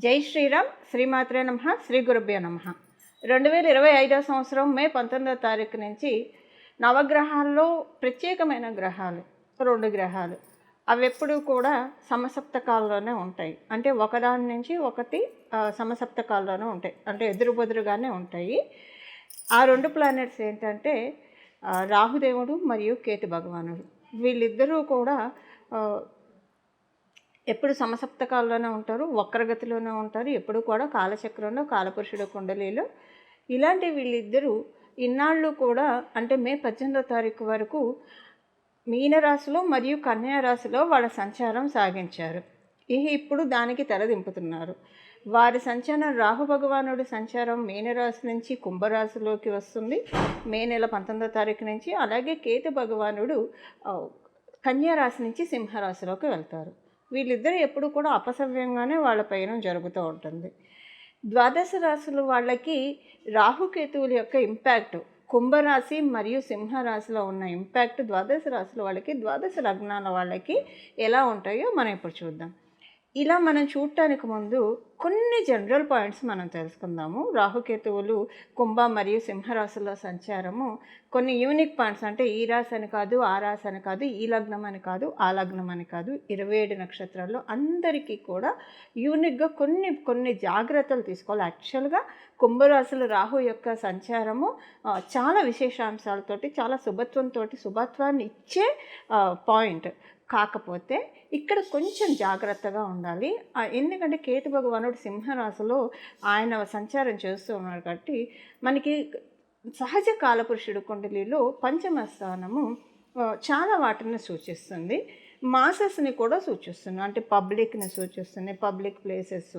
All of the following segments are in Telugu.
జై శ్రీరామ్, శ్రీమాత్రే నమః, శ్రీ గురుభ్యో నమః. 2025 సంవత్సరం మే 19వ తారీఖు నుంచి నవగ్రహాల్లో ప్రత్యేకమైన గ్రహాలు 2 గ్రహాలు అవి ఎప్పుడూ కూడా సమసప్తకాల్లోనే ఉంటాయి. అంటే ఒకదాని నుంచి ఒకటి సమసప్తకాల్లోనే ఉంటాయి, అంటే ఎదురుబెదురుగానే ఉంటాయి. ఆ 2 ప్లానెట్స్ ఏంటంటే రాహుదేవుడు మరియు కేతు భగవానుడు. వీళ్ళిద్దరూ కూడా ఎప్పుడు సమసప్తకాల్లోనే ఉంటారు, వక్రగతిలోనే ఉంటారు, ఎప్పుడు కూడా కాలచక్రంలో కాలపురుషుడు కుండలిలో. ఇలాంటి వీళ్ళిద్దరూ ఇన్నాళ్ళు కూడా అంటే మే 18వ తారీఖు వరకు మీనరాశిలో మరియు కన్యా రాశిలో వాళ్ళ సంచారం సాగించారు. ఇప్పుడు దానికి తెరదింపుతున్నారు. వారి సంచారం రాహు భగవానుడి సంచారం మీనరాశి నుంచి కుంభరాశిలోకి వస్తుంది మే నెల 19వ తారీఖు నుంచి. అలాగే కేతు భగవానుడు కన్యా రాశి నుంచి సింహరాశిలోకి వెళ్తారు. వీళ్ళిద్దరూ ఎప్పుడు కూడా అపసవ్యంగానే వాళ్ళ పయనం జరుగుతూ ఉంటుంది. ద్వాదశ రాశులు వాళ్ళకి రాహుకేతువుల యొక్క ఇంపాక్ట్, కుంభరాశి మరియు సింహరాశిలో ఉన్న ఇంపాక్ట్ ద్వాదశ రాశుల వాళ్ళకి, ద్వాదశ లగ్నాల వాళ్ళకి ఎలా ఉంటాయో మనం ఇప్పుడు చూద్దాం. ఇలా మనం చూడటానికి ముందు కొన్ని జనరల్ పాయింట్స్ మనం తెలుసుకుందాము. రాహుకేతువులు కుంభ మరియు సింహరాశుల్లో సంచారము కొన్ని యూనిక్ పాయింట్స్, అంటే ఈ రాశి అని కాదు, ఆ రాశి అని కాదు, ఈ లగ్నం అని కాదు, ఆ లగ్నం అని కాదు, 27 నక్షత్రాల్లో అందరికీ కూడా యూనిక్గా కొన్ని జాగ్రత్తలు తీసుకోవాలి. యాక్చువల్గా కుంభరాశులు రాహు యొక్క సంచారము చాలా విశేషాంశాలతోటి, చాలా శుభత్వాన్ని ఇచ్చే పాయింట్. కాకపోతే ఇక్కడ కొంచెం జాగ్రత్తగా ఉండాలి. ఎందుకంటే కేతు భగవానుడు సింహరాశిలో ఆయన సంచారం చేస్తూ ఉన్నాడు కాబట్టి మనకి సహజ కాలపురుషుడు కుండలిలో పంచమ స్థానము చాలా వాటిని సూచిస్తుంది, మాసెస్ని కూడా సూచిస్తుంది, అంటే పబ్లిక్ని సూచిస్తుంది, పబ్లిక్ ప్లేసెస్,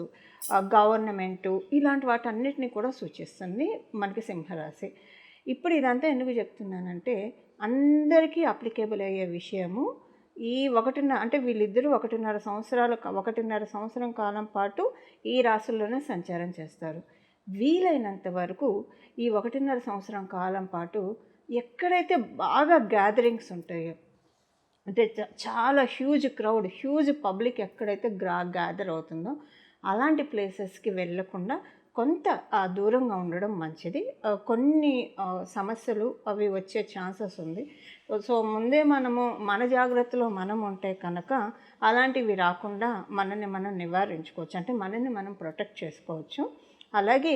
గవర్నమెంటు, ఇలాంటి వాటన్నిటిని కూడా సూచిస్తుంది మనకి సింహరాశి. ఇప్పుడు ఇదంతా ఎందుకు చెప్తున్నానంటే అందరికీ అప్లికేబుల్ అయ్యే విషయము. ఈ అంటే వీళ్ళిద్దరూ 1.5 సంవత్సరం కాలం పాటు ఈ రాశుల్లోనే సంచారం చేస్తారు. వీలైనంత వరకు ఈ 1.5 సంవత్సరం కాలం పాటు ఎక్కడైతే బాగా గ్యాదరింగ్స్ ఉంటాయో, అంటే చాలా హ్యూజ్ పబ్లిక్ ఎక్కడైతే గ్యాదర్ అవుతుందో అలాంటి ప్లేసెస్కి వెళ్ళకుండా కొంత దూరంగా ఉండడం మంచిది. కొన్ని సమస్యలు అవి వచ్చే ఛాన్సెస్ ఉంది. సో ముందే మన జాగ్రత్తలో మనం ఉంటే కనుక అలాంటివి రాకుండా మనల్ని మనం నివారించుకోవచ్చు, అంటే మనల్ని మనం ప్రొటెక్ట్ చేసుకోవచ్చు. అలాగే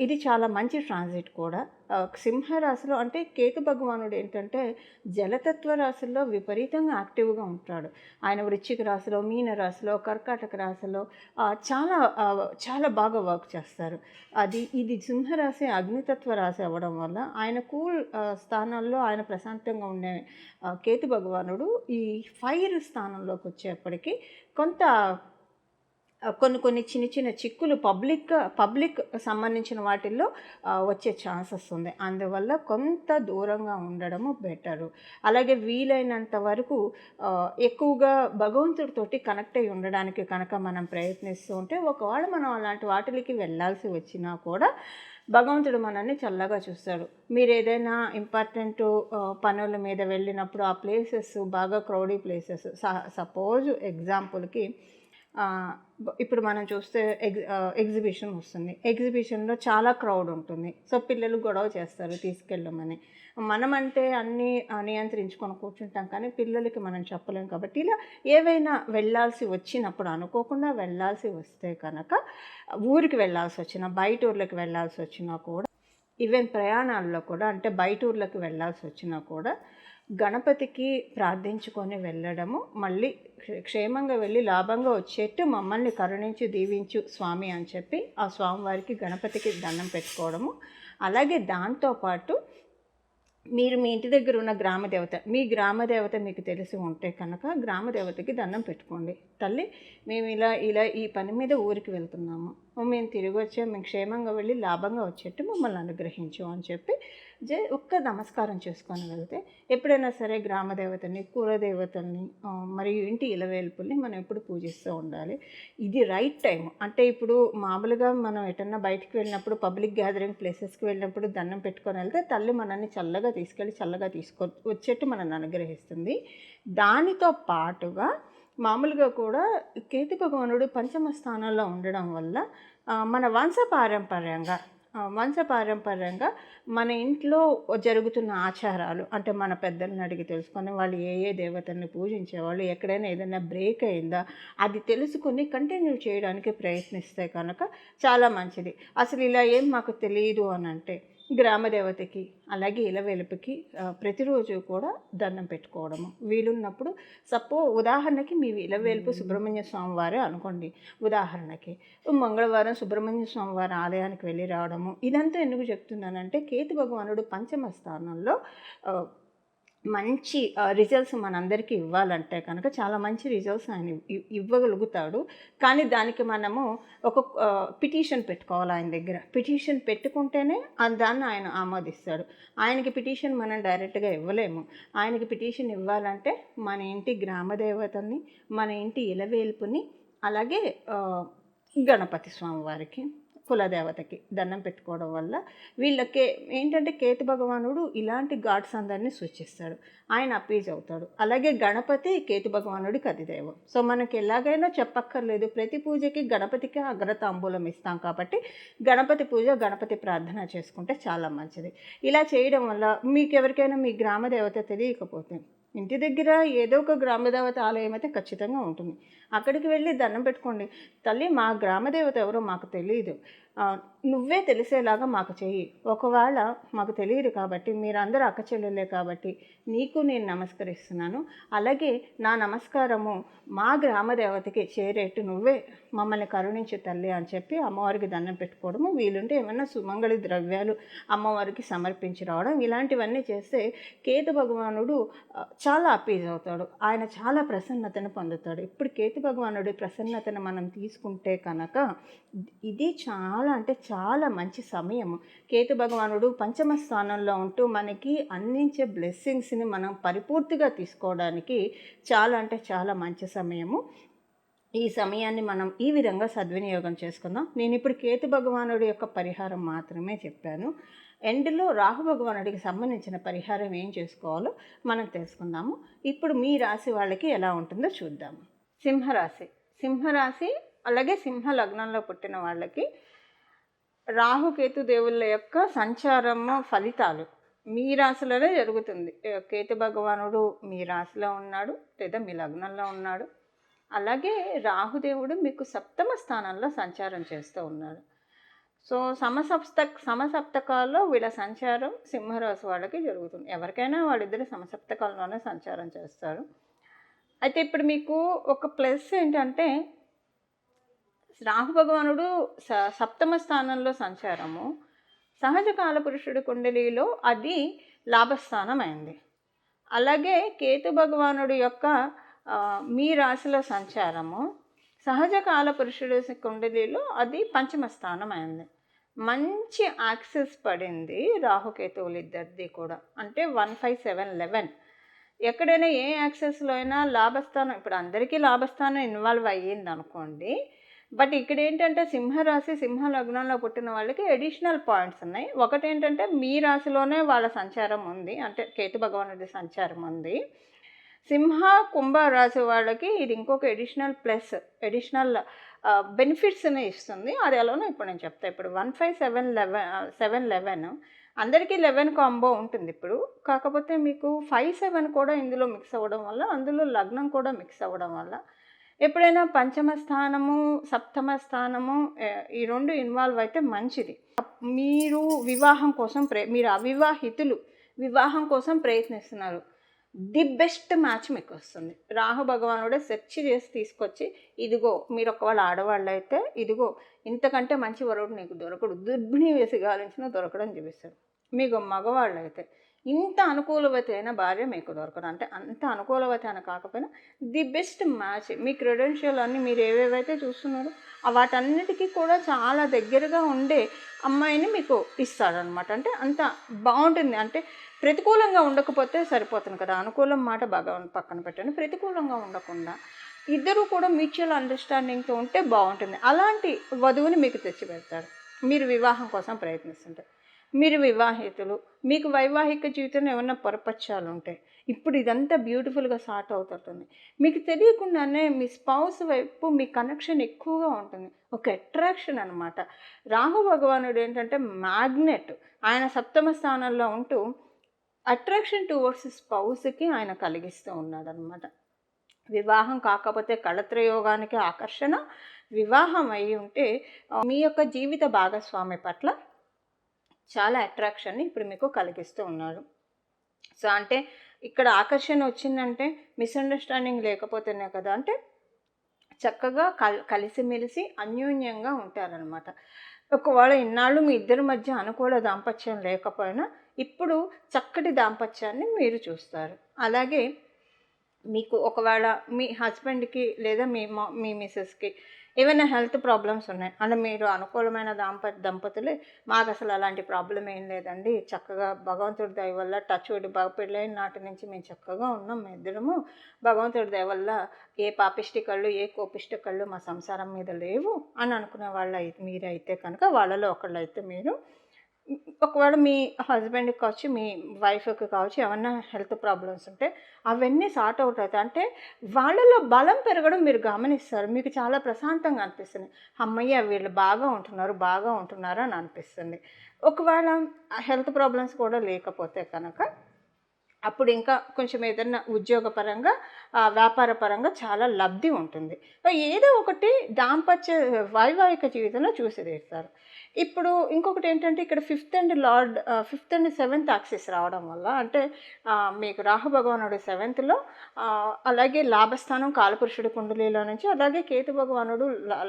ఇది చాలా మంచి ట్రాన్సిట్ కూడా. సింహరాశిలో అంటే కేతు భగవానుడు ఏంటంటే జలతత్వ రాశుల్లో విపరీతంగా యాక్టివ్గా ఉంటాడు. ఆయన వృశ్చిక రాశిలో, మీన రాశిలో, కర్కాటక రాశిలో చాలా బాగా వర్క్ చేస్తారు. ఇది సింహరాశి అగ్నితత్వ రాశి అవ్వడం వల్ల ఆయన స్థానాల్లో ఆయన ప్రశాంతంగా ఉండే కేతు భగవానుడు ఈ ఫైర్ స్థానంలోకి వచ్చేప్పటికీ కొంత కొన్ని చిన్న చిక్కులు పబ్లిక్ సంబంధించిన వాటిల్లో వచ్చే ఛాన్సెస్ ఉంది. అందువల్ల కొంత దూరంగా ఉండడము బెటరు. అలాగే వీలైనంత వరకు ఎక్కువగా భగవంతుడితోటి కనెక్ట్ అయి ఉండడానికి కనుక మనం ప్రయత్నిస్తూ ఉంటే, ఒకవేళ మనం అలాంటి వాటికి వెళ్ళాల్సి వచ్చినా కూడా భగవంతుడు మనల్ని చల్లగా చూస్తాడు. మీరు ఏదైనా ఇంపార్టెంట్ పనుల మీద వెళ్ళినప్పుడు ఆ ప్లేసెస్ బాగా క్రౌడీ ప్లేసెస్, సపోజ్ ఎగ్జాంపుల్కి ఇప్పుడు మనం చూస్తే ఎగ్జిబిషన్ వస్తుంది, ఎగ్జిబిషన్లో చాలా క్రౌడ్ ఉంటుంది. సో పిల్లలు గొడవ చేస్తారు తీసుకెళ్ళమని. మనమంటే అన్నీ నియంత్రించుకొని కూర్చుంటాం, కానీ పిల్లలకి మనం చెప్పలేం. కాబట్టి ఇలా ఏవైనా వెళ్ళాల్సి వచ్చినప్పుడు, అనుకోకుండా వెళ్ళాల్సి వస్తే కనుక, ఊరికి వెళ్ళాల్సి వచ్చినా, బయట ఊర్లకు వెళ్ళాల్సి వచ్చినా కూడా, ఈవెన్ ప్రయాణాల్లో కూడా, అంటే బయట ఊర్లకు వెళ్ళాల్సి వచ్చినా కూడా గణపతికి ప్రార్థించుకొని వెళ్ళడము, మళ్ళీ క్షేమంగా వెళ్ళి లాభంగా వచ్చేట్టు మమ్మల్ని కరుణించి దీవించు స్వామి అని చెప్పి ఆ స్వామివారికి గణపతికి దండం పెట్టుకోవడము. అలాగే దాంతోపాటు మీరు మీ ఇంటి దగ్గర ఉన్న మీ గ్రామదేవత మీకు తెలిసి ఉంటే కనుక గ్రామదేవతకి దండం పెట్టుకోండి. తల్లి, మేము ఇలా ఈ పని మీద ఊరికి వెళ్తున్నాము, మేము తిరిగి వచ్చాము, మేము క్షేమంగా వెళ్ళి లాభంగా వచ్చేట్టు మమ్మల్ని అనుగ్రహించు అని చెప్పి ఒక్క నమస్కారం చేసుకొని వెళ్తే, ఎప్పుడైనా సరే గ్రామదేవతని, కులదేవతల్ని మరియు ఇంటి ఇలవేల్పుల్ని మనం ఎప్పుడు పూజిస్తూ ఉండాలి. ఇది రైట్ టైం. అంటే ఇప్పుడు మామూలుగా మనం ఎటన్నా బయటికి వెళ్ళినప్పుడు, పబ్లిక్ గ్యాదరింగ్ ప్లేసెస్కి వెళ్ళినప్పుడు దండం పెట్టుకొని వెళ్తే తల్లి మనల్ని చల్లగా తీసుకొచ్చేట్టు మనల్ని అనుగ్రహిస్తుంది. దానితో పాటుగా మామూలుగా కూడా కేతు భగవానుడు పంచమ స్థానంలో ఉండడం వల్ల మన వంశపారంపర్యంగా మన ఇంట్లో జరుగుతున్న ఆచారాలు అంటే మన పెద్దల్ని అడిగి తెలుసుకొని వాళ్ళు ఏ ఏ దేవతల్ని పూజించేవాళ్ళు, ఎక్కడైనా ఏదైనా బ్రేక్ అయిందా అది తెలుసుకొని కంటిన్యూ చేయడానికి ప్రయత్నిస్తే కనుక చాలా మంచిది. అసలు ఇలా ఏం మాకు తెలియదు అని అంటే గ్రామదేవతకి అలాగే ఇలవేలుపుకి ప్రతిరోజు కూడా దండం పెట్టుకోవడము వీలున్నప్పుడు. ఉదాహరణకి మీ ఇలవేలుపు సుబ్రహ్మణ్య స్వామి వారే అనుకోండి, ఉదాహరణకి మంగళవారం సుబ్రహ్మణ్య స్వామి వారి ఆలయానికి వెళ్ళి రావడము. ఇదంతా ఎందుకు చెప్తున్నానంటే కేతు భగవానుడు పంచమ స్థానంలో మంచి రిజల్ట్స్ మనందరికీ ఇవ్వాలంటే కనుక చాలా మంచి రిజల్ట్స్ ఆయన ఇవ్వగలుగుతాడు. కానీ దానికి మనము ఒక పిటిషన్ పెట్టుకోవాలి ఆయన దగ్గర. పిటిషన్ పెట్టుకుంటేనే దాన్ని ఆయన ఆమోదిస్తాడు. ఆయనకి పిటిషన్ మనం డైరెక్ట్గా ఇవ్వలేము. ఆయనకి పిటిషన్ ఇవ్వాలంటే మన ఇంటి గ్రామదేవతని, మన ఇంటి ఇలవేల్పుని, అలాగే గణపతి స్వామి వారికి, కులదేవతకి దండం పెట్టుకోవడం వల్ల వీళ్ళకి ఏంటంటే కేతు భగవానుడు ఇలాంటి గాడ్స్ అందరినీ సూచిస్తాడు. ఆయన అప్పీజ్ అవుతాడు. అలాగే గణపతి కేతు భగవానుడికి అధిదైవం. సో మనకి ఎలాగైనా చెప్పక్కర్లేదు, ప్రతి పూజకి గణపతికి అగ్రతాంబూలం ఇస్తాం కాబట్టి గణపతి పూజ, గణపతి ప్రార్థన చేసుకుంటే చాలా మంచిది. ఇలా చేయడం వల్ల మీకు ఎవరికైనా మీ గ్రామదేవత తెలియకపోతే ఇంటి దగ్గర ఏదో ఒక గ్రామదేవత ఆలయం అయితే ఖచ్చితంగా ఉంటుంది. అక్కడికి వెళ్ళి దండం పెట్టుకోండి. తల్లి మా గ్రామదేవత ఎవరో మాకు తెలియదు, నువ్వే తెలిసేలాగా మాకు చెయ్యి. ఒకవేళ మాకు తెలియదు కాబట్టి మీరందరూ అక్క చెల్లెలే కాబట్టి నీకు నేను నమస్కరిస్తున్నాను. అలాగే నా నమస్కారము మా గ్రామదేవతకి చేరేట్టు నువ్వే మమ్మల్ని కరుణించు తల్లి అని చెప్పి అమ్మవారికి దండం పెట్టుకోవడము. వీలుంటే ఏమైనా సుమంగళి ద్రవ్యాలు అమ్మవారికి సమర్పించి రావడం, ఇలాంటివన్నీ చేస్తే కేతు భగవానుడు చాలా అప్పీజ్ అవుతాడు. ఆయన చాలా ప్రసన్నతను పొందుతాడు. ఇప్పుడు కేతు భగవానుడి ప్రసన్నతను మనం తీసుకుంటే కనుక ఇది చాలా మంచి సమయము. కేతు భగవానుడు పంచమ స్థానంలో ఉంటూ మనకి అందించే బ్లెస్సింగ్స్ని మనం పరిపూర్తిగా తీసుకోవడానికి చాలా మంచి సమయము. ఈ సమయాన్ని మనం ఈ విధంగా సద్వినియోగం చేసుకుందాం. నేను ఇప్పుడు కేతు భగవానుడి యొక్క పరిహారం మాత్రమే చెప్పాను. ఎండ్లో రాహు భగవానుడికి సంబంధించిన పరిహారం ఏం చేసుకోవాలో మనం తెలుసుకుందాము. ఇప్పుడు మీ రాశి వాళ్ళకి ఎలా ఉంటుందో చూద్దాము. సింహరాశి అలాగే సింహ లగ్నంలో పుట్టిన వాళ్ళకి రాహుకేతు దేవుళ్ళ యొక్క సంచారము ఫలితాలు మీ రాశిలోనే జరుగుతుంది. కేతు భగవానుడు మీ రాశిలో ఉన్నాడు లేదా మీ లగ్నంలో ఉన్నాడు. అలాగే రాహుదేవుడు మీకు సప్తమ స్థానంలో సంచారం చేస్తూ ఉన్నాడు. సో సమసప్తకాల్లో వీళ్ళ సంచారం సింహరాశి వాళ్ళకి జరుగుతుంది. ఎవరికైనా వాళ్ళిద్దరు సమసప్తకాలంలోనే సంచారం చేస్తారు. అయితే ఇప్పుడు మీకు ఒక ప్లస్ ఏంటంటే రాహు భగవానుడు సప్తమ స్థానంలో సంచారము సహజ కాలపురుషుడి కుండలిలో అది లాభస్థానం అయింది. అలాగే కేతు భగవానుడి యొక్క మీ రాశిలో సంచారము సహజ కాలపురుషుడి కుండలిలో అది పంచమ స్థానం అయింది. మంచి యాక్సెస్ పడింది రాహుకేతువులు ఇద్దరిది కూడా. అంటే 1 5 7 11 ఎక్కడైనా ఏ యాక్సెస్లో అయినా లాభస్థానం, ఇప్పుడు అందరికీ లాభస్థానం ఇన్వాల్వ్ అయ్యింది అనుకోండి. బట్ ఇక్కడ ఏంటంటే సింహరాశి సింహ లగ్నంలో పుట్టిన వాళ్ళకి అడిషనల్ పాయింట్స్ ఉన్నాయి. ఒకటి ఏంటంటే మీ రాశిలోనే వాళ్ళ సంచారం ఉంది, అంటే కేతు భగవానుడి సంచారం ఉంది. సింహ కుంభ రాశి వాళ్ళకి ఇది ఇంకొక అడిషనల్ బెనిఫిట్స్ని ఇస్తుంది. అది ఎలానో ఇప్పుడు నేను చెప్తాను. ఇప్పుడు 1 5 7 11 అందరికీ 11 కాంబో ఉంటుంది ఇప్పుడు. కాకపోతే మీకు 5 7 కూడా ఇందులో మిక్స్ అవ్వడం వల్ల, అందులో లగ్నం కూడా మిక్స్ అవ్వడం వల్ల ఎప్పుడైనా పంచమ స్థానము సప్తమ స్థానము ఈ రెండు ఇన్వాల్వ్ అయితే మంచిది. మీరు వివాహం కోసం మీరు అవివాహితులు వివాహం కోసం ప్రయత్నిస్తున్నారు, ది బెస్ట్ మ్యాచ్ మీకు వస్తుంది. రాహు భగవానుడే సెర్చ్ చేసి తీసుకొచ్చి ఇదిగో, మీరు ఒకవేళ ఆడవాళ్ళు అయితే ఇదిగో ఇంతకంటే మంచి వరుడు నీకు దొరకడు, దుర్భిణి వేసి గాలించిన దొరకడం చూపిస్తాడు. మీకు మగవాళ్ళు అయితే ఇంత అనుకూలవతి అయిన భార్య మీకు దొరకదు. అంటే అంత అనుకూలవతి అని కాకపోయినా the best match. Me credential అన్నీ మీరు ఏవేవైతే చూస్తున్నారో వాటన్నిటికీ కూడా చాలా దగ్గరగా ఉండే అమ్మాయిని మీకు ఇస్తాడనమాట. అంటే అంత బాగుంటుంది. అంటే ప్రతికూలంగా ఉండకపోతే సరిపోతుంది కదా. అనుకూలం మాట బాగా పక్కన పెట్టండి, ప్రతికూలంగా ఉండకుండా ఇద్దరు కూడా మ్యూచువల్ అండర్స్టాండింగ్తో ఉంటే బాగుంటుంది. అలాంటి వధువుని మీకు తెచ్చి పెడతాడు మీరు వివాహం కోసం ప్రయత్నిస్తుంటారు. మీరు వివాహితులు, మీకు వైవాహిక జీవితంలో ఏమన్నా పొరపచ్చాలు ఉంటాయి. ఇప్పుడు ఇదంతా బ్యూటిఫుల్గా సార్ట్ అవుతుంటుంది. మీకు తెలియకుండానే మీ స్పౌస్ వైపు మీ కనెక్షన్ ఎక్కువగా ఉంటుంది. ఒక అట్రాక్షన్ అనమాట. రాహు భగవానుడు ఏంటంటే మ్యాగ్నెట్. ఆయన సప్తమ స్థానంలో ఉంటూ అట్రాక్షన్ టువర్డ్స్ స్పౌస్కి ఆయన కలిగిస్తూ ఉన్నాడనమాట. వివాహం కాకపోతే కళత్రయోగానికి ఆకర్షణ, వివాహం అయి ఉంటే మీ యొక్క జీవిత భాగస్వామి పట్ల చాలా అట్రాక్షన్ని ఇప్పుడు మీకు కలిగిస్తూ ఉన్నాడు. సో అంటే ఇక్కడ ఆకర్షణ వచ్చిందంటే మిస్అండర్స్టాండింగ్ లేకపోతేనే కదా, అంటే చక్కగా కలిసిమెలిసి అన్యోన్యంగా ఉంటారనమాట. ఒకవేళ ఇన్నాళ్ళు మీ ఇద్దరి మధ్య అనుకూల దాంపత్యం లేకపోయినా ఇప్పుడు చక్కటి దాంపత్యాన్ని మీరు చూస్తారు. అలాగే మీకు ఒకవేళ మీ హస్బెండ్కి లేదా మీ మిసెస్కి ఏమైనా హెల్త్ ప్రాబ్లమ్స్ ఉన్నాయి అంటే మీరు అనుకూలమైన దంపతులే, మాకు అసలు అలాంటి ప్రాబ్లం ఏం లేదండి, చక్కగా భగవంతుడి దయ వల్ల టచ్ వుడ్ పెళ్ళైన నాటి నుంచి మేము చక్కగా ఉన్నాం మేము ఇద్దరము, భగవంతుడి దయ వల్ల ఏ పాపిష్టి కళ్ళు ఏ కోపిష్టి కళ్ళు మా సంసారం మీద లేవు అని అనుకునే వాళ్ళు మీరైతే కనుక వాళ్ళలో ఒకళ్ళైతే మీరు ఒకవేళ మీ హస్బెండ్కి కావచ్చు మీ వైఫ్కి కావచ్చు ఏమన్నా హెల్త్ ప్రాబ్లమ్స్ ఉంటే అవన్నీ సార్ట్ అవుట్ అవుతాయి. అంటే వాళ్ళలో బలం పెరగడం మీరు గమనిస్తారు. మీకు చాలా ప్రశాంతంగా అనిపిస్తుంది. అమ్మయ్య వీళ్ళు బాగా ఉంటున్నారు అని అనిపిస్తుంది. ఒకవేళ హెల్త్ ప్రాబ్లమ్స్ కూడా లేకపోతే కనుక అప్పుడు ఇంకా కొంచెం ఏదన్నా ఉద్యోగపరంగా వ్యాపార పరంగా చాలా లబ్ధి ఉంటుంది. ఏదో ఒకటి దాంపత్య వైవాహిక జీవితంలో చూసి తీరుతారు. ఇప్పుడు ఇంకొకటి ఏంటంటే ఇక్కడ ఫిఫ్త్ అండ్ సెవెంత్ యాక్సిస్ రావడం వల్ల అంటే మీకు రాహు భగవానుడు 7th అలాగే లాభస్థానం కాలపురుషుడి కుండలిలో నుంచి, అలాగే కేతు భగవానుడు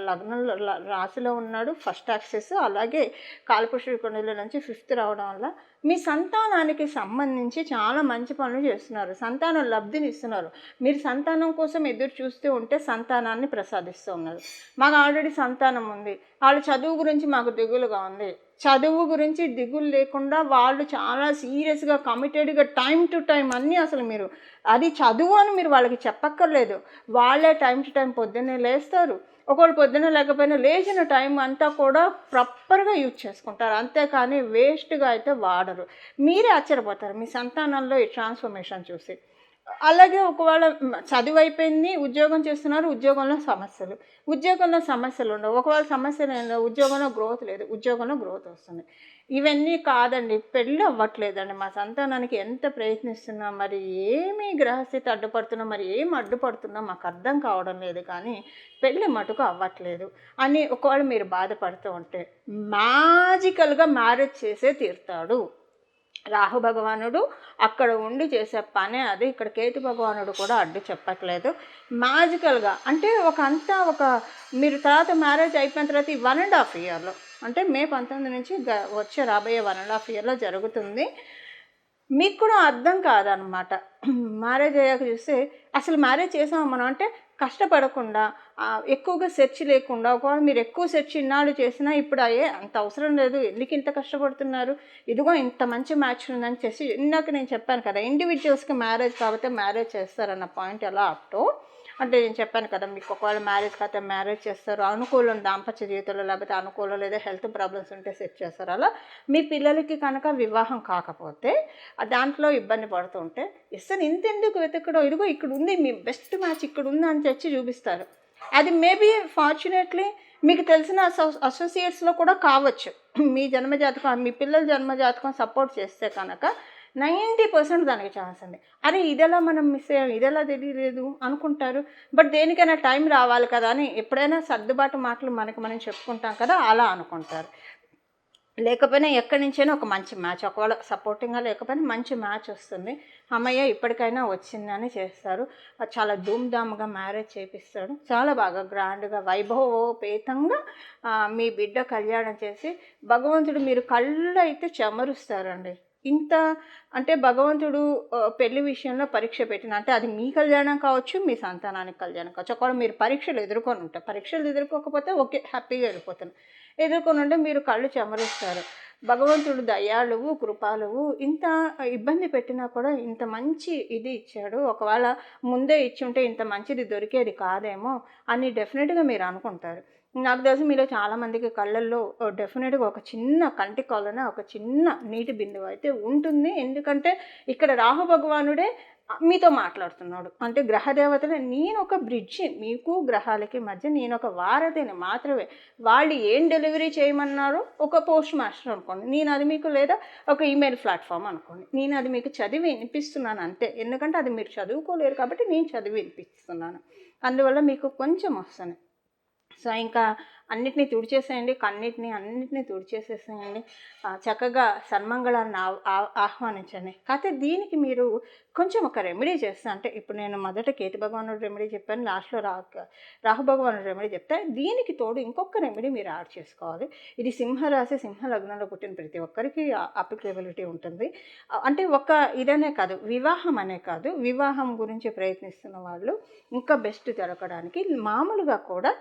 లగ్నంలో రాశిలో ఉన్నాడు ఫస్ట్ యాక్సిస్, అలాగే కాలపురుషుడి కుండలిలో నుంచి 5th రావడం వల్ల మీ సంతానానికి సంబంధించి చాలా మంచి పనులు చేస్తున్నారు. సంతానం లబ్ధిని ఇస్తున్నారు. మీరు సంతానం కోసం ఎదురు చూస్తూ ఉంటే సంతానాన్ని ప్రసాదిస్తూ ఉన్నారు. మాకు ఆల్రెడీ సంతానం ఉంది, వాళ్ళు చదువు గురించి మాకు దిగులుగా ఉంది, చదువు గురించి దిగులు లేకుండా వాళ్ళు చాలా సీరియస్గా కమిటెడ్గా టైం టు టైం అన్నీ అసలు మీరు అది చదువు అని మీరు వాళ్ళకి చెప్పక్కర్లేదు. వాళ్ళే టైం టు టైం పొద్దున్నే లేస్తారు. ఒకవేళ పొద్దున్న లేకపోయినా లేచిన టైం అంతా కూడా ప్రాపర్గా యూజ్ చేసుకుంటారు. అంతేకాని వేస్ట్గా అయితే వాడరు. మీరే ఆశ్చర్యపోతారు మీ సంతానంలో ఈ ట్రాన్స్ఫర్మేషన్ చూసి. అలాగే ఒకవేళ చదువు అయిపోయింది, ఉద్యోగం చేస్తున్నారు, ఉద్యోగంలో సమస్యలు ఉండవు. ఒకవేళ సమస్యలు ఉద్యోగంలో గ్రోత్ లేదు, ఉద్యోగంలో గ్రోత్ వస్తుంది. ఇవన్నీ కాదండి, పెళ్ళి అవ్వట్లేదండి, మా సంతానానికి ఎంత ప్రయత్నిస్తున్నా మరి ఏమీ గ్రహస్థితి అడ్డుపడుతున్నా మరి ఏం అడ్డుపడుతున్నా మాకు అర్థం కావడం లేదు, కానీ పెళ్ళి మటుకు అవ్వట్లేదు అని ఒకవేళ మీరు బాధపడుతూ ఉంటే మ్యాజికల్గా మ్యారేజ్ చేసే తీరుతాడు. రాహు భగవానుడు అక్కడ ఉండి చేసే పనే అది. ఇక్కడ కేతు భగవానుడు కూడా అడ్డు చెప్పట్లేదు. మ్యాజికల్గా అంటే ఒక మీరు తర్వాత మ్యారేజ్ అయిపోయిన తర్వాత ఈ 1.5 yearలో అంటే మే 19 నుంచి వచ్చే రాబోయే 1.5 yearలో జరుగుతుంది. మీకు కూడా అర్థం కాదనమాట. మ్యారేజ్ అయ్యాక చూస్తే అసలు మ్యారేజ్ చేసాము మనం అంటే కష్టపడకుండా ఎక్కువగా సెర్చ్ లేకుండా, ఒకవేళ మీరు ఎక్కువ సెర్చ్ ఇన్నాళ్ళు చేసినా ఇప్పుడు అంత అవసరం లేదు, ఎందుకు ఇంత కష్టపడుతున్నారు, ఇదిగో ఇంత మంచి మ్యాచ్ ఉందని చేసి ఇందాక నేను చెప్పాను కదా ఇండివిజువల్స్కి మ్యారేజ్ కాబట్టి మ్యారేజ్ చేస్తారన్న పాయింట్ ఎలా అప్టో అంటే నేను చెప్పాను కదా మీకు ఒకవేళ మ్యారేజ్ కాకపోతే మ్యారేజ్ చేస్తారు, అనుకూలం దాంపత్య జీవితంలో లేకపోతే అనుకూలం లేదా హెల్త్ ప్రాబ్లమ్స్ ఉంటే సెట్ చేస్తారు. అలా మీ పిల్లలకి కనుక వివాహం కాకపోతే దాంట్లో ఇబ్బంది పడుతూ ఉంటే ఇస్తాను ఇంతెందుకు వెతకడం, ఇదిగో ఇక్కడ ఉంది మీ బెస్ట్ మ్యాచ్ ఇక్కడ ఉంది అని తెచ్చి చూపిస్తారు. అది మేబీ ఫార్చునేట్లీ మీకు తెలిసిన అసోసియేట్స్లో కూడా కావచ్చు. మీ జన్మజాతకం మీ పిల్లల జన్మజాతకం సపోర్ట్ చేస్తే కనుక 90% దానికి ఛాన్స్ ఉంది. అరే ఇదెలా మనం మిస్ అయ్యాం, ఇదెలా తెలియలేదు అనుకుంటారు. బట్ దేనికైనా టైం రావాలి కదా అని ఎప్పుడైనా సర్దుబాటు మాటలు మనం చెప్పుకుంటాం కదా, అలా అనుకుంటారు. లేకపోయినా ఎక్కడి నుంచైనా ఒక మంచి మ్యాచ్, ఒకవేళ సపోర్టింగ్గా లేకపోయినా మంచి మ్యాచ్ వస్తుంది. అమ్మయ్య ఇప్పటికైనా వచ్చిందని చేస్తారు. చాలా ధూమ్ధామ్గా మ్యారేజ్ చేపిస్తాడు, చాలా బాగా గ్రాండ్గా వైభవోపేతంగా మీ బిడ్డ కళ్యాణం చేసి భగవంతుడు మీరు కళ్ళు అయితే చెమరుస్తారండి. ఇంత అంటే భగవంతుడు పెళ్లి విషయంలో పరీక్ష పెట్టిన అంటే అది మీ కళ్యాణం కావచ్చు, మీ సంతానానికి కళ్యాణం కావచ్చు. ఒకవేళ మీరు పరీక్షలు ఎదుర్కొని ఉంటారు, పరీక్షలు ఎదుర్కోకపోతే ఓకే హ్యాపీగా వెళ్ళిపోతాను, ఎదుర్కొని ఉంటే మీరు కళ్ళు చెమరుస్తారు. భగవంతుడు దయాళువు కృపాలువు, ఇంత ఇబ్బంది పెట్టినా కూడా ఇంత మంచి ఇది ఇచ్చాడు, ఒకవేళ ముందే ఇచ్చి ఉంటే ఇంత మంచిది దొరికేది కాదేమో అని డెఫినెట్గా మీరు అనుకుంటారు. నాకు తెలిసి మీలో చాలామందికి కళ్ళల్లో డెఫినెట్‌గా ఒక చిన్న కంటి కొలన, ఒక చిన్న నీటి బిందువు అయితే ఉంటుంది. ఎందుకంటే ఇక్కడ రాహు భగవానుడే మీతో మాట్లాడుతున్నాడు. అంటే గ్రహదేవతలు నేనొక బ్రిడ్జి, మీకు గ్రహాలకి మధ్య నేనొక వారధిని మాత్రమే. వాళ్ళు ఏం డెలివరీ చేయమన్నారో ఒక పోస్ట్ మాస్టర్ అనుకోండి. నేను అది మీకు, లేదా ఒక ఈమెయిల్ ప్లాట్‌ఫామ్ అనుకోండి. నేను అది మీకు చదివి వినిపిస్తున్నాను అంతే. ఎందుకంటే అది మీరు చదువుకోలేరు కాబట్టి నేను చదివి వినిపిస్తున్నాను. అందువల్ల మీకు కొంచెం వస్తుంది. సో, ఇంకా అన్నిటిని తుడిచేసేయండి. అన్నిటిని తుడిచేసేసేయండి. చక్కగా సన్మంగళాన్ని ఆహ్వానించండి. కాకపోతే దీనికి మీరు కొంచెం ఒక రెమెడీ చేస్తా. అంటే ఇప్పుడు నేను మొదట కేతు భగవానుడు రెమెడీ చెప్పాను. లాస్ట్‌లో రాహు భగవానుడు రెమెడీ చెప్తా. దీనికి తోడు ఇంకొక రెమెడీ మీరు యాడ్ చేసుకోవాలి. ఇది సింహరాశి, సింహ లగ్నంలో పుట్టిన ప్రతి ఒక్కరికి అప్లికేబిలిటీ ఉంటుంది. అంటే ఇదనే కాదు, వివాహం అనే కాదు, వివాహం గురించి ప్రయత్నిస్తున్న వాళ్ళు ఇంకా బెస్ట్ దొరకడానికి మామూలుగా కూడా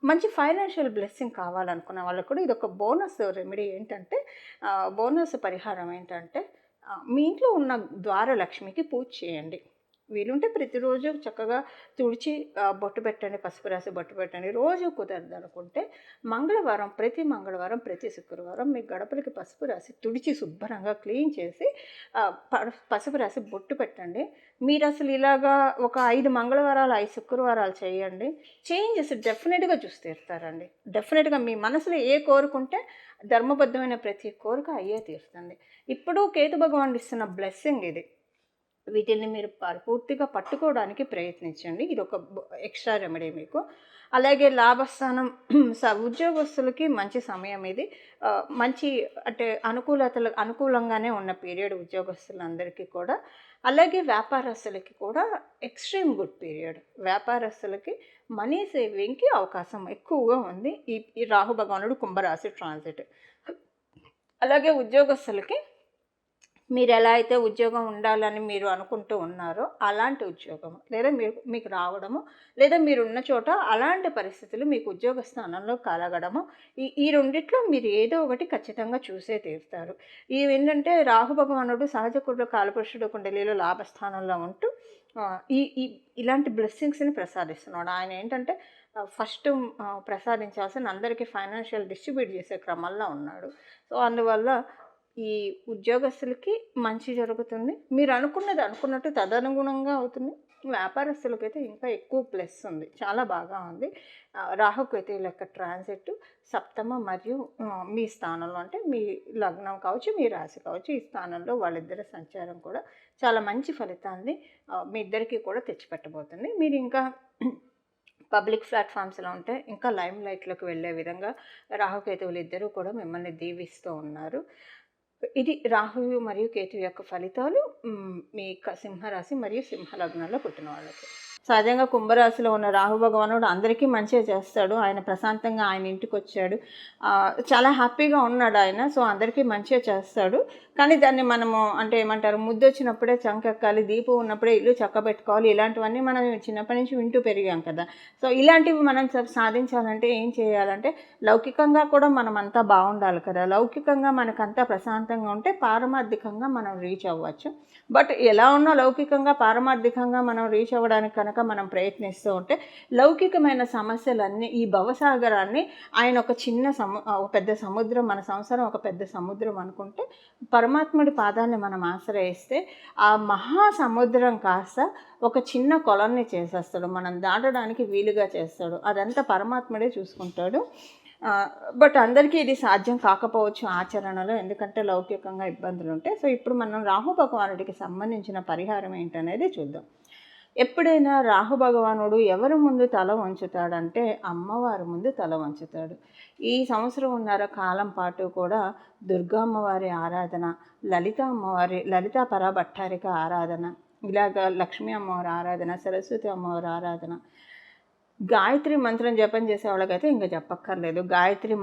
మంచి ఫైనాన్షియల్ బ్లెస్సింగ్ కావాలనుకున్న వాళ్ళకు కూడా ఇదొక బోనస్ రెమెడీ ఏంటంటే, బోనస్ పరిహారం ఏంటంటే, మీ ఇంట్లో ఉన్న ద్వారలక్ష్మికి పూజ చేయండి. వీలుంటే ప్రతిరోజు చక్కగా తుడిచి బొట్టు పెట్టండి, పసుపు రాసి బొట్టు పెట్టండి. రోజు కుదరదు అనుకుంటే ప్రతి మంగళవారం, ప్రతి శుక్రవారం మీ గడపలకి పసుపు రాసి తుడిచి శుభ్రంగా క్లీన్ చేసి పసుపు రాసి బొట్టు పెట్టండి. మీరు అసలు ఇలాగా ఒక 5 మంగళవారాలు, 5 శుక్రవారాలు చేయండి. చేంజెస్ డెఫినెట్గా చూసి తీరుతారండి. డెఫినెట్గా మీ మనసులో ఏ కోరుకుంటే ధర్మబద్ధమైన ప్రతి కోరిక అయ్యే తీరుతుంది. ఇప్పుడు కేతు భగవానుడు ఇస్తున్న బ్లెస్సింగ్ ఇది. వీటిల్ని మీరు పూర్తిగా పట్టుకోవడానికి ప్రయత్నించండి. ఇది ఒక ఎక్స్ట్రా రెమెడీ మీకు. అలాగే లాభస్థానం ఉద్యోగస్తులకి మంచి సమయం ఇది. మంచి అంటే అనుకూలంగానే ఉన్న పీరియడ్ ఉద్యోగస్తులందరికీ కూడా. అలాగే వ్యాపారస్తులకి కూడా ఎక్స్ట్రీమ్ గుడ్ పీరియడ్. వ్యాపారస్తులకి మనీ సేవింగ్కి అవకాశం ఎక్కువగా ఉంది ఈ రాహు భగవానుడు కుంభరాశి ట్రాన్సిట్. అలాగే ఉద్యోగస్తులకి మీరు ఎలా అయితే ఉద్యోగం ఉండాలని మీరు అనుకుంటూ ఉన్నారో అలాంటి ఉద్యోగము, లేదా మీకు రావడము, లేదా మీరున్న చోట అలాంటి పరిస్థితులు మీకు ఉద్యోగ స్థానంలో కలగడము, ఈ రెండిట్లో మీరు ఏదో ఒకటి ఖచ్చితంగా చూసే తీరుతారు. ఏంటంటే రాహు భగవానుడు సహజ కుటుంబ కాలపురుషుడు కుండలిలో లాభస్థానంలో ఉంటూ ఇలాంటి బ్లెస్సింగ్స్ని ప్రసాదిస్తున్నాడు. ఆయన ఏంటంటే ఫస్ట్ ప్రసాదించాల్సిన అందరికీ ఫైనాన్షియల్ డిస్ట్రిబ్యూట్ చేసే క్రమంలో ఉన్నాడు. సో అందువల్ల ఈ ఉద్యోగస్తులకి మంచి జరుగుతుంది. మీరు అనుకున్నట్టు తదనుగుణంగా అవుతుంది. వ్యాపారస్తులకైతే ఇంకా ఎక్కువ ప్లస్ ఉంది, చాలా బాగా ఉంది. రాహుకేతువుల యొక్క ట్రాన్సిట్ సప్తమ మరియు మీ స్థానంలో, అంటే మీ లగ్నం కావచ్చు, మీ రాశి కావచ్చు, ఈ స్థానంలో వాళ్ళిద్దరి సంచారం కూడా చాలా మంచి ఫలితాన్ని మీ ఇద్దరికీ కూడా తెచ్చిపెట్టబోతుంది. మీరు ఇంకా పబ్లిక్ ప్లాట్ఫామ్స్లో ఉంటే ఇంకా లైమ్ లైట్లోకి వెళ్ళే విధంగా రాహుకేతువులు ఇద్దరూ కూడా మిమ్మల్ని దీవిస్తూ ఉన్నారు. ఇది రాహువు మరియు కేతువు యొక్క ఫలితాలు మీ సింహరాశి మరియు సింహ లగ్నంలో పుట్టిన వాళ్ళకి. సహజంగా కుంభరాశిలో ఉన్న రాహు భగవానుడు అందరికీ మంచిగా చేస్తాడు. ఆయన ప్రశాంతంగా ఆయన ఇంటికి వచ్చాడు, చాలా హ్యాపీగా ఉన్నాడు ఆయన. సో అందరికీ మంచిగా చేస్తాడు. కానీ దాన్ని మనము అంటే ఏమంటారు, ముద్దు వచ్చినప్పుడే చంకెక్కాలి, దీపం ఉన్నప్పుడే ఇల్లు చక్కబెట్టుకోవాలి, ఇలాంటివన్నీ మనం చిన్నప్పటి నుంచి వింటూ పెరిగాం కదా. సో ఇలాంటివి మనం సాధించాలంటే ఏం చేయాలంటే, లౌకికంగా కూడా మనం అంతా బాగుండాలి కదా. లౌకికంగా మనకంతా ప్రశాంతంగా ఉంటే పారమార్థికంగా మనం రీచ్ అవ్వచ్చు. బట్ ఎలా ఉన్నా లౌకికంగా పారమార్థికంగా మనం రీచ్ అవ్వడానికి కనుక మనం ప్రయత్నిస్తూ ఉంటే లౌకికమైన సమస్యలన్నీ, ఈ భవసాగరాన్ని ఆయన ఒక పెద్ద సముద్రం, మన సంసారం ఒక పెద్ద సముద్రం అనుకుంటే పరమాత్ముడి పాదాన్ని మనం ఆశ్రయిస్తే ఆ మహాసముద్రం కాస్త ఒక చిన్న కొలన్ని చేసేస్తాడు, మనం దాటడానికి వీలుగా చేస్తాడు. అదంతా పరమాత్ముడే చూసుకుంటాడు. బట్ అందరికీ ఇది సాధ్యం కాకపోవచ్చు ఆచరణలో, ఎందుకంటే లౌకికంగా ఇబ్బందులు ఉంటాయి. సో ఇప్పుడు మనం రాహు భగవానుడికి సంబంధించిన పరిహారం ఏంటనేది చూద్దాం. ఎప్పుడైనా రాహు భగవానుడు ఎవరి ముందు తల వంచుతాడంటే అమ్మవారి ముందు తల వంచుతాడు. ఈ సంవత్సరంన్నర కాలం పాటు కూడా దుర్గా అమ్మవారి ఆరాధన, లలితా పరాభట్టారిక ఆరాధన, ఇలాగ లక్ష్మీ అమ్మవారి ఆరాధన, సరస్వతి అమ్మవారి ఆరాధన, గాయత్రి మంత్రం జపం చేసే వాళ్ళకైతే ఇంకా చెప్పక్కర్లేదు. గాయత్రి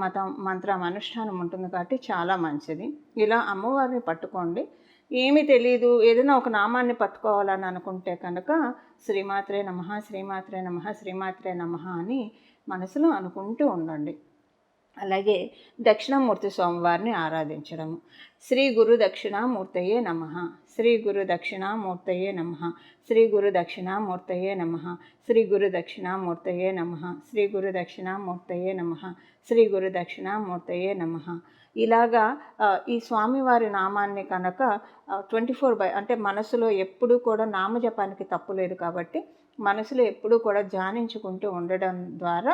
మంత్రం అనుష్ఠానం ఉంటుంది కాబట్టి చాలా మంచిది. ఇలా అమ్మవారిని పట్టుకోండి. ఏమీ తెలియదు, ఏదైనా ఒక నామాన్ని పట్టుకోవాలని అనుకుంటే కనుక శ్రీమాత్రే నమః, శ్రీమాత్రే నమః, శ్రీమాత్రే నమః అని మనసులో అనుకుంటూ ఉండండి. అలాగే దక్షిణామూర్తి స్వామివారిని ఆరాధించడము. శ్రీ గురు దక్షిణామూర్తయే నమః, శ్రీ గురు దక్షిణామూర్తయే నమః, శ్రీ గురు దక్షిణామూర్తయే నమః, శ్రీ గురు దక్షిణామూర్తయే నమః, శ్రీ గురు దక్షిణామూర్తయే నమః, శ్రీ గురు దక్షిణామూర్తయే నమః. ఇలాగా ఈ స్వామివారి నామాన్ని కనుక 24 అంటే మనసులో ఎప్పుడూ కూడా నామజపానికి తప్పు లేదు కాబట్టి మనసులో ఎప్పుడూ కూడా ధ్యానించుకుంటూ ఉండడం ద్వారా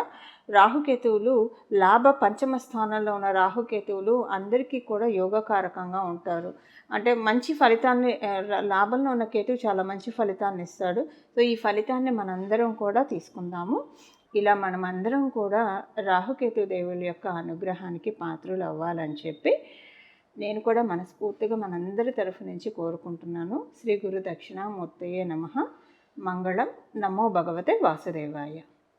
రాహుకేతువులు పంచమ స్థానంలో ఉన్న రాహుకేతువులు అందరికీ కూడా యోగకారకంగా ఉంటారు. అంటే మంచి ఫలితాన్ని లాభంలో ఉన్న కేతువు చాలా మంచి ఫలితాన్ని ఇస్తాడు. సో ఈ ఫలితాన్ని మనందరం కూడా తీసుకుందాము. ఇలా మనమందరం కూడా రాహుకేతు దేవుల యొక్క అనుగ్రహానికి పాత్రలు అవ్వాలని చెప్పి నేను కూడా మనస్ఫూర్తిగా మనందరి తరఫు నుంచి కోరుకుంటున్నాను. శ్రీ గురు దక్షిణామూర్తయే నమః. మంగళం. నమో భగవతే వాసుదేవాయ.